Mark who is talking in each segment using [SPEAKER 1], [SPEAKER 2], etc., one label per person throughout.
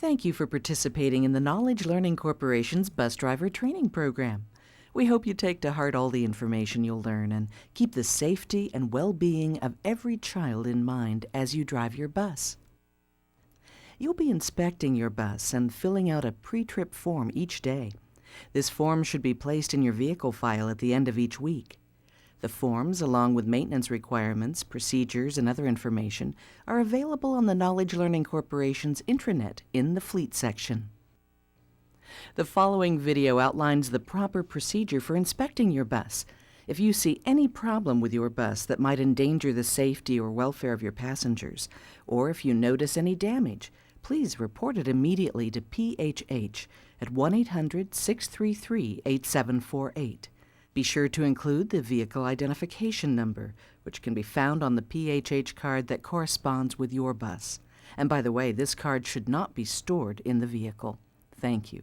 [SPEAKER 1] Thank you for participating in the Knowledge Learning Corporation's Bus Driver Training Program. We hope you take to heart all the information you'll learn and keep the safety and well-being of every child in mind as you drive your bus. You'll be inspecting your bus and filling out a pre-trip form each day. This form should be placed in your vehicle file at the end of each week. The forms, along with maintenance requirements, procedures, and other information, are available on the Knowledge Learning Corporation's intranet in the Fleet section. The following video outlines the proper procedure for inspecting your bus. If you see any problem with your bus that might endanger the safety or welfare of your passengers, or if you notice any damage, please report it immediately to PHH at 1-800-633-8748. Be sure to include the vehicle identification number, which can be found on the PHH card that corresponds with your bus. And by the way, this card should not be stored in the vehicle. Thank you.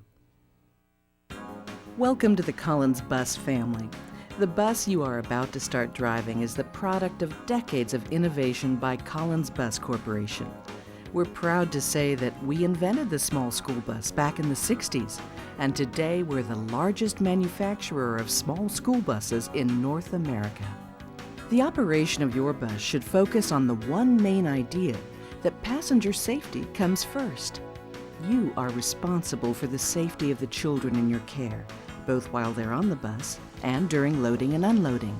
[SPEAKER 1] Welcome to the Collins Bus family. The bus you are about to start driving is the product of decades of innovation by Collins Bus Corporation. We're proud to say that we invented the small school bus back in the 60s, and today we're the largest manufacturer of small school buses in North America. The operation of your bus should focus on the one main idea that passenger safety comes first. You are responsible for the safety of the children in your care, both while they're on the bus and during loading and unloading.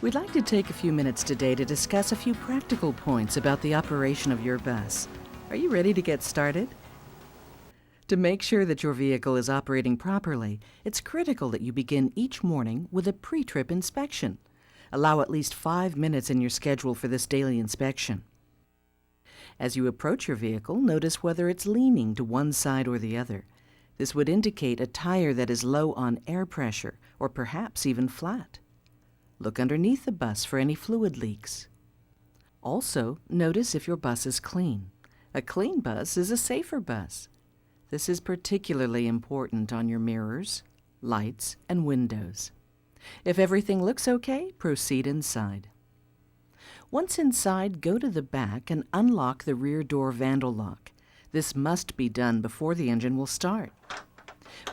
[SPEAKER 1] We'd like to take a few minutes today to discuss a few practical points about the operation of your bus. Are you ready to get started? To make sure that your vehicle is operating properly, it's critical that you begin each morning with a pre-trip inspection. Allow at least 5 minutes in your schedule for this daily inspection. As you approach your vehicle, notice whether it's leaning to one side or the other. This would indicate a tire that is low on air pressure, or perhaps even flat. Look underneath the bus for any fluid leaks. Also, notice if your bus is clean. A clean bus is a safer bus. This is particularly important on your mirrors, lights, and windows. If everything looks okay, proceed inside. Once inside, go to the back and unlock the rear door vandal lock. This must be done before the engine will start.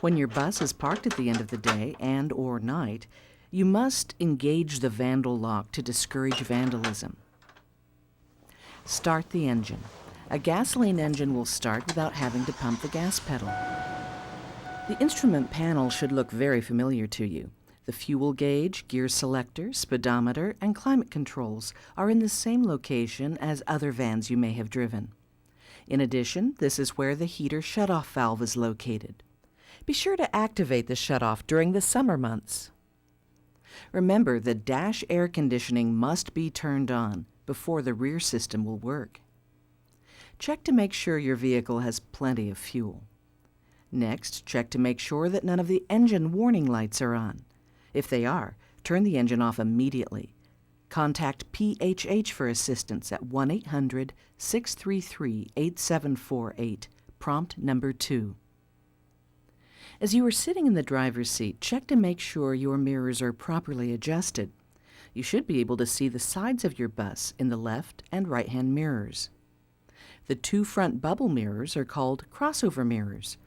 [SPEAKER 1] When your bus is parked at the end of the day and/or night, you must engage the vandal lock to discourage vandalism. Start the engine. A gasoline engine will start without having to pump the gas pedal. The instrument panel should look very familiar to you. The fuel gauge, gear selector, speedometer, and climate controls are in the same location as other vans you may have driven. In addition, this is where the heater shutoff valve is located. Be sure to activate the shutoff during the summer months. Remember, the dash air conditioning must be turned on before the rear system will work. Check to make sure your vehicle has plenty of fuel. Next, check to make sure that none of the engine warning lights are on. If they are, turn the engine off immediately. Contact PHH for assistance at 1-800-633-8748, prompt number 2. As you are sitting in the driver's seat, check to make sure your mirrors are properly adjusted. You should be able to see the sides of your bus in the left and right-hand mirrors. The 2 front bubble mirrors are called crossover mirrors.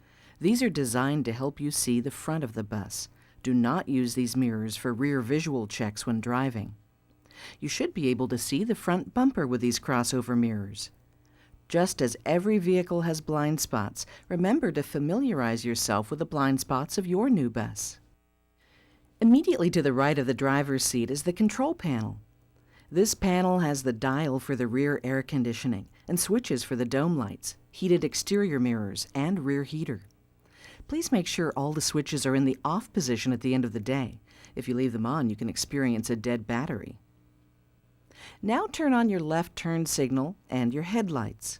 [SPEAKER 1] These are designed to help you see the front of the bus. Do not use these mirrors for rear visual checks when driving. You should be able to see the front bumper with these crossover mirrors. Just as every vehicle has blind spots, remember to familiarize yourself with the blind spots of your new bus. Immediately to the right of the driver's seat is the control panel. This panel has the dial for the rear air conditioning and switches for the dome lights, heated exterior mirrors, and rear heater. Please make sure all the switches are in the off position at the end of the day. If you leave them on, you can experience a dead battery. Now turn on your left turn signal and your headlights.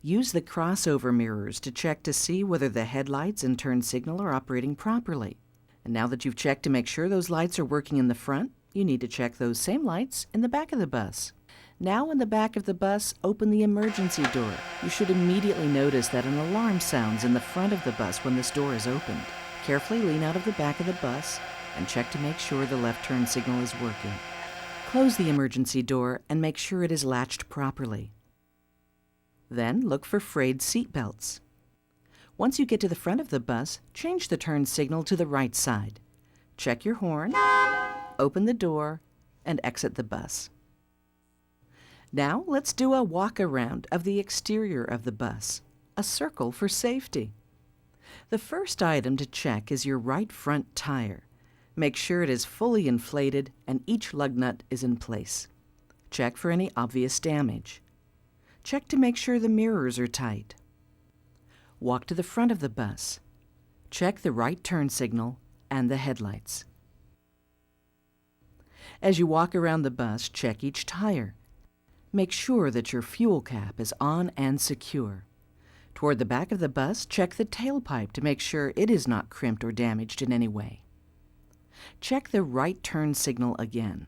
[SPEAKER 1] Use the crossover mirrors to check to see whether the headlights and turn signal are operating properly. And now that you've checked to make sure those lights are working in the front, you need to check those same lights in the back of the bus. Now in the back of the bus, open the emergency door. You should immediately notice that an alarm sounds in the front of the bus when this door is opened. Carefully lean out of the back of the bus and check to make sure the left turn signal is working. Close the emergency door and make sure it is latched properly. Then look for frayed seat belts. Once you get to the front of the bus, change the turn signal to the right side. Check your horn, open the door, and exit the bus. Now let's do a walk-around of the exterior of the bus, a circle for safety. The first item to check is your right front tire. Make sure it is fully inflated and each lug nut is in place. Check for any obvious damage. Check to make sure the mirrors are tight. Walk to the front of the bus. Check the right turn signal and the headlights. As you walk around the bus, check each tire. Make sure that your fuel cap is on and secure. Toward the back of the bus, check the tailpipe to make sure it is not crimped or damaged in any way. Check the right turn signal again.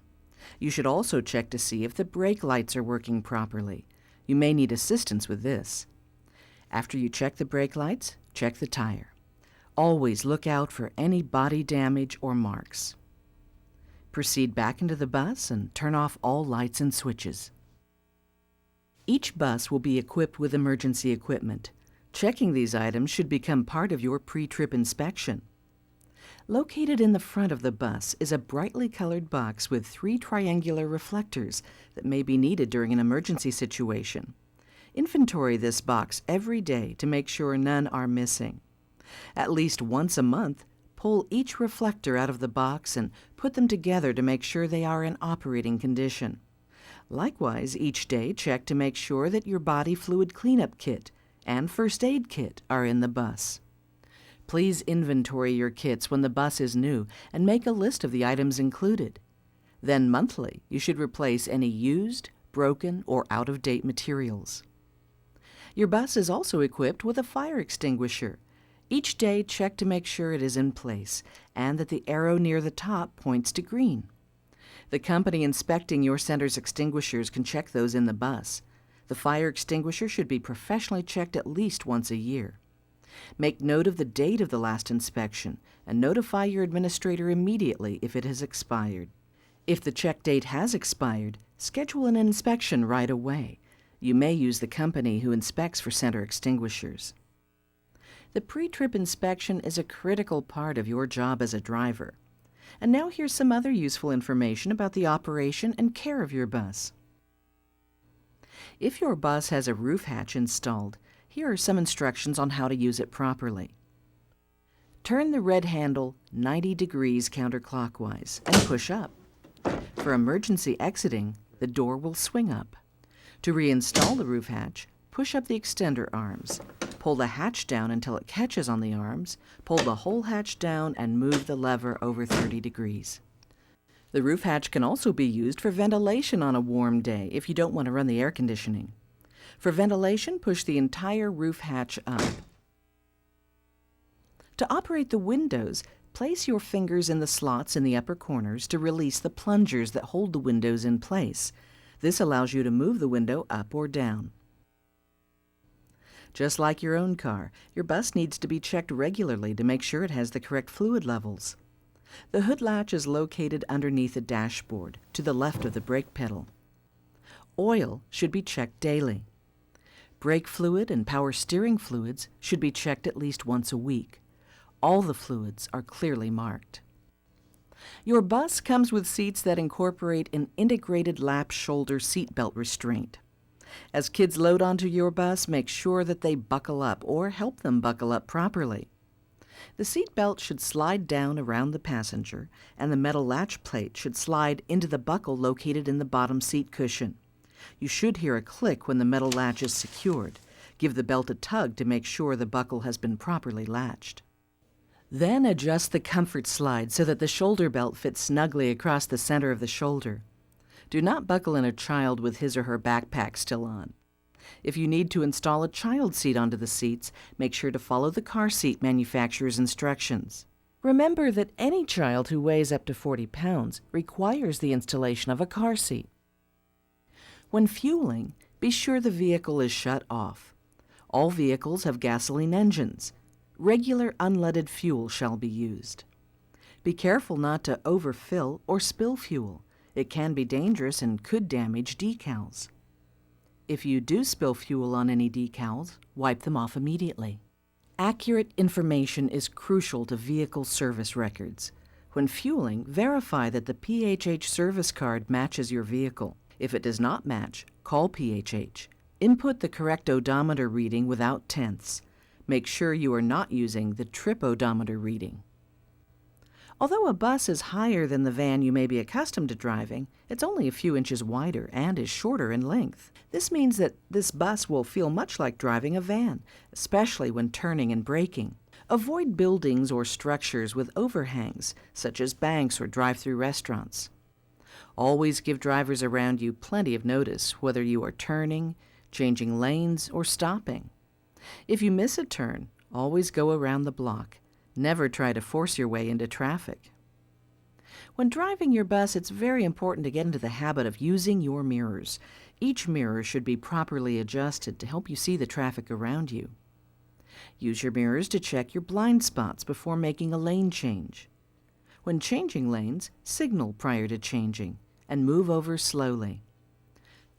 [SPEAKER 1] You should also check to see if the brake lights are working properly. You may need assistance with this. After you check the brake lights, check the tire. Always look out for any body damage or marks. Proceed back into the bus and turn off all lights and switches. Each bus will be equipped with emergency equipment. Checking these items should become part of your pre-trip inspection. Located in the front of the bus is a brightly colored box with 3 triangular reflectors that may be needed during an emergency situation. Inventory this box every day to make sure none are missing. At least once a month, pull each reflector out of the box and put them together to make sure they are in operating condition. Likewise, each day check to make sure that your body fluid cleanup kit and first aid kit are in the bus. Please inventory your kits when the bus is new and make a list of the items included. Then monthly, you should replace any used, broken, or out-of-date materials. Your bus is also equipped with a fire extinguisher. Each day, check to make sure it is in place and that the arrow near the top points to green. The company inspecting your center's extinguishers can check those in the bus. The fire extinguisher should be professionally checked at least once a year. Make note of the date of the last inspection and notify your administrator immediately if it has expired. If the check date has expired, schedule an inspection right away. You may use the company who inspects for center extinguishers. The pre-trip inspection is a critical part of your job as a driver. And now here's some other useful information about the operation and care of your bus. If your bus has a roof hatch installed, here are some instructions on how to use it properly. Turn the red handle 90 degrees counterclockwise and push up. For emergency exiting, the door will swing up. To reinstall the roof hatch, push up the extender arms. Pull the hatch down until it catches on the arms, pull the whole hatch down and move the lever over 30 degrees. The roof hatch can also be used for ventilation on a warm day if you don't want to run the air conditioning. For ventilation, push the entire roof hatch up. To operate the windows, place your fingers in the slots in the upper corners to release the plungers that hold the windows in place. This allows you to move the window up or down. Just like your own car, your bus needs to be checked regularly to make sure it has the correct fluid levels. The hood latch is located underneath the dashboard, to the left of the brake pedal. Oil should be checked daily. Brake fluid and power steering fluids should be checked at least once a week. All the fluids are clearly marked. Your bus comes with seats that incorporate an integrated lap shoulder seatbelt restraint. As kids load onto your bus, make sure that they buckle up or help them buckle up properly. The seat belt should slide down around the passenger, and the metal latch plate should slide into the buckle located in the bottom seat cushion. You should hear a click when the metal latch is secured. Give the belt a tug to make sure the buckle has been properly latched. Then adjust the comfort slide so that the shoulder belt fits snugly across the center of the shoulder. Do not buckle in a child with his or her backpack still on. If you need to install a child seat onto the seats, make sure to follow the car seat manufacturer's instructions. Remember that any child who weighs up to 40 pounds requires the installation of a car seat. When fueling, be sure the vehicle is shut off. All vehicles have gasoline engines. Regular unleaded fuel shall be used. Be careful not to overfill or spill fuel. It can be dangerous and could damage decals. If you do spill fuel on any decals, wipe them off immediately. Accurate information is crucial to vehicle service records. When fueling, verify that the PHH service card matches your vehicle. If it does not match, call PHH. Input the correct odometer reading without tenths. Make sure you are not using the trip odometer reading. Although a bus is higher than the van you may be accustomed to driving, it's only a few inches wider and is shorter in length. This means that this bus will feel much like driving a van, especially when turning and braking. Avoid buildings or structures with overhangs, such as banks or drive-through restaurants. Always give drivers around you plenty of notice, whether you are turning, changing lanes, or stopping. If you miss a turn, always go around the block. Never try to force your way into traffic. When driving your bus, it's very important to get into the habit of using your mirrors. Each mirror should be properly adjusted to help you see the traffic around you. Use your mirrors to check your blind spots before making a lane change. When changing lanes, signal prior to changing and move over slowly.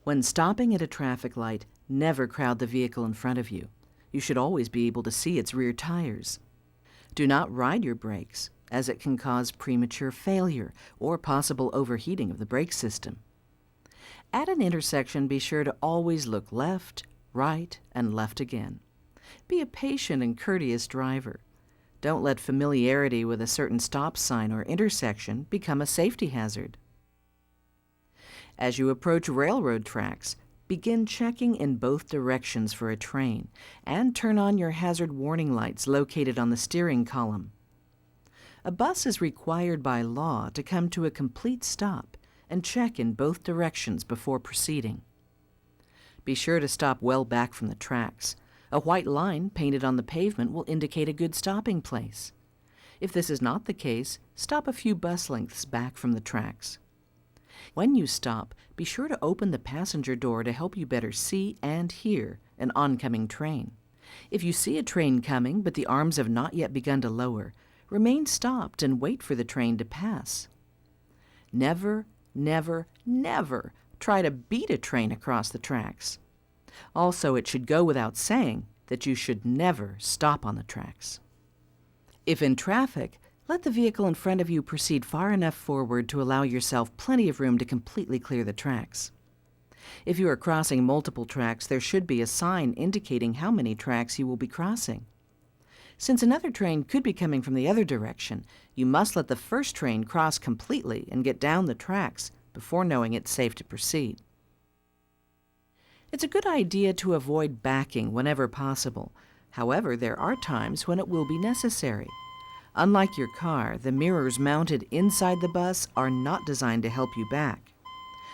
[SPEAKER 1] When stopping at a traffic light, never crowd the vehicle in front of you. You should always be able to see its rear tires. Do not ride your brakes, as it can cause premature failure or possible overheating of the brake system. At an intersection, be sure to always look left, right, and left again. Be a patient and courteous driver. Don't let familiarity with a certain stop sign or intersection become a safety hazard. As you approach railroad tracks, begin checking in both directions for a train and turn on your hazard warning lights located on the steering column. A bus is required by law to come to a complete stop and check in both directions before proceeding. Be sure to stop well back from the tracks. A white line painted on the pavement will indicate a good stopping place. If this is not the case, stop a few bus lengths back from the tracks. When you stop, be sure to open the passenger door to help you better see and hear an oncoming train. If you see a train coming but the arms have not yet begun to lower, remain stopped and wait for the train to pass. Never, never, never try to beat a train across the tracks. Also, it should go without saying that you should never stop on the tracks. If in traffic, let the vehicle in front of you proceed far enough forward to allow yourself plenty of room to completely clear the tracks. If you are crossing multiple tracks, there should be a sign indicating how many tracks you will be crossing. Since another train could be coming from the other direction, you must let the first train cross completely and get down the tracks before knowing it's safe to proceed. It's a good idea to avoid backing whenever possible. However, there are times when it will be necessary. Unlike your car, the mirrors mounted inside the bus are not designed to help you back.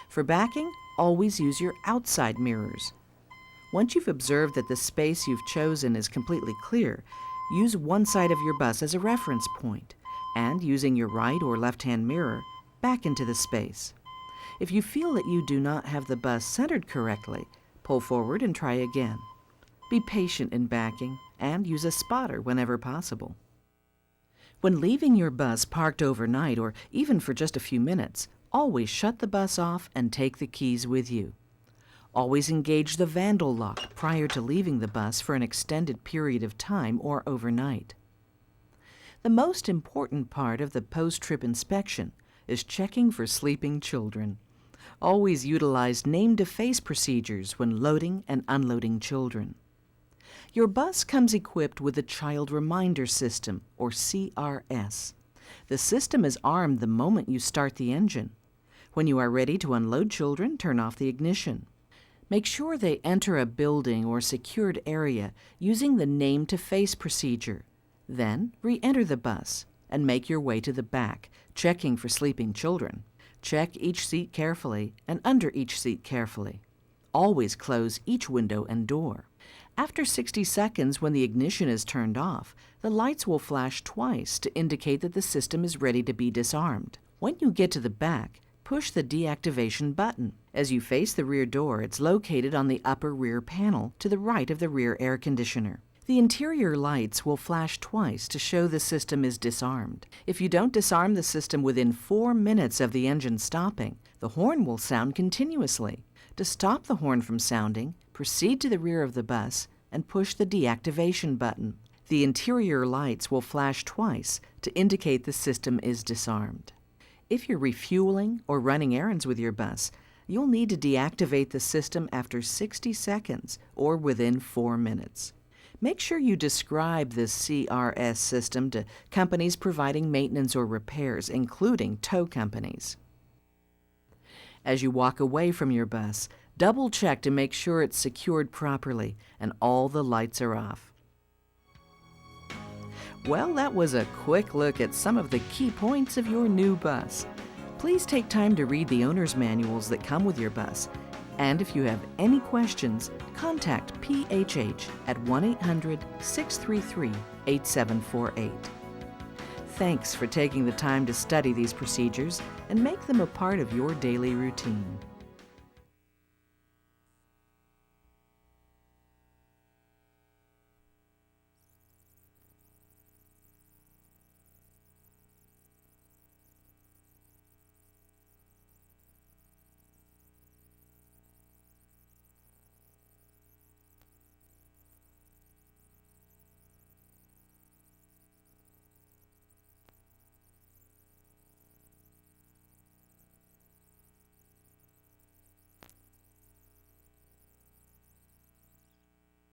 [SPEAKER 1] For backing, always use your outside mirrors. Once you've observed that the space you've chosen is completely clear, use one side of your bus as a reference point, and using your right or left-hand mirror, back into the space. If you feel that you do not have the bus centered correctly, pull forward and try again. Be patient in backing, and use a spotter whenever possible. When leaving your bus parked overnight or even for just a few minutes, always shut the bus off and take the keys with you. Always engage the vandal lock prior to leaving the bus for an extended period of time or overnight. The most important part of the post-trip inspection is checking for sleeping children. Always utilize name-to-face procedures when loading and unloading children. Your bus comes equipped with the Child Reminder System, or CRS. The system is armed the moment you start the engine. When you are ready to unload children, turn off the ignition. Make sure they enter a building or secured area using the name-to-face procedure. Then, re-enter the bus and make your way to the back, checking for sleeping children. Check each seat carefully and under each seat carefully. Always close each window and door. After 60 seconds, when the ignition is turned off, the lights will flash twice to indicate that the system is ready to be disarmed. When you get to the back, push the deactivation button. As you face the rear door, it's located on the upper rear panel to the right of the rear air conditioner. The interior lights will flash twice to show the system is disarmed. If you don't disarm the system within 4 minutes of the engine stopping, the horn will sound continuously. To stop the horn from sounding, proceed to the rear of the bus and push the deactivation button. The interior lights will flash twice to indicate the system is disarmed. If you're refueling or running errands with your bus, you'll need to deactivate the system after 60 seconds or within 4 minutes. Make sure you describe this CRS system to companies providing maintenance or repairs, including tow companies. As you walk away from your bus, double-check to make sure it's secured properly and all the lights are off. Well, that was a quick look at some of the key points of your new bus. Please take time to read the owner's manuals that come with your bus. And if you have any questions, contact PHH at 1-800-633-8748. Thanks for taking the time to study these procedures and make them a part of your daily routine.